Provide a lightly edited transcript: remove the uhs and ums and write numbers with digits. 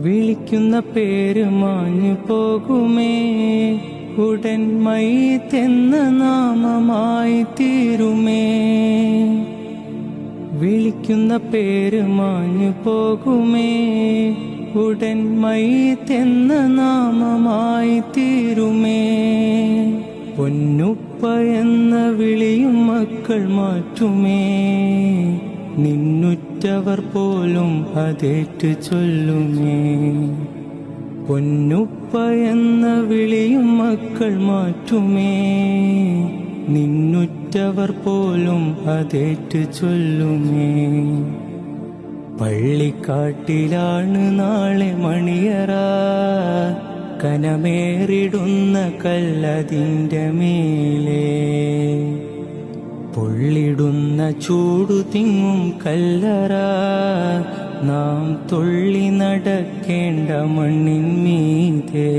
വിളിക്കുന്ന പേര് മാഞ്ഞു പോകുമേ, ഉടൻ മയ്യിത്തെന്ന നാമമായി തീരുമേ. വിളിക്കുന്ന പേര് മാഞ്ഞു പോകുമേ, ഉടൻ മയ്യിത്തെന്ന നാമമായി തീരുമേ. പൊന്നുപ്പ എന്ന വിളിയും മക്കൾ മാറ്റുമേ, നിന്നുറ്റവർ പോലും അതേറ്റു ചൊല്ലുമേ. പൊന്നുപ്പ എന്ന വിളിയും മക്കൾ മാറ്റുമേ, നിന്നുറ്റവർ പോലും അതേറ്റു ചൊല്ലുമേ. പള്ളിക്കാട്ടിലാണ് നാളെ മണിയറ, കനമേറിടുന്ന കല്ലതിൻ്റെ മേലേ. പൊള്ളിടുന്ന ചൂടു തിങ്ങും കല്ലറ, നാം തുള്ളി നടക്കേണ്ട മണ്ണിൻ മീതേ.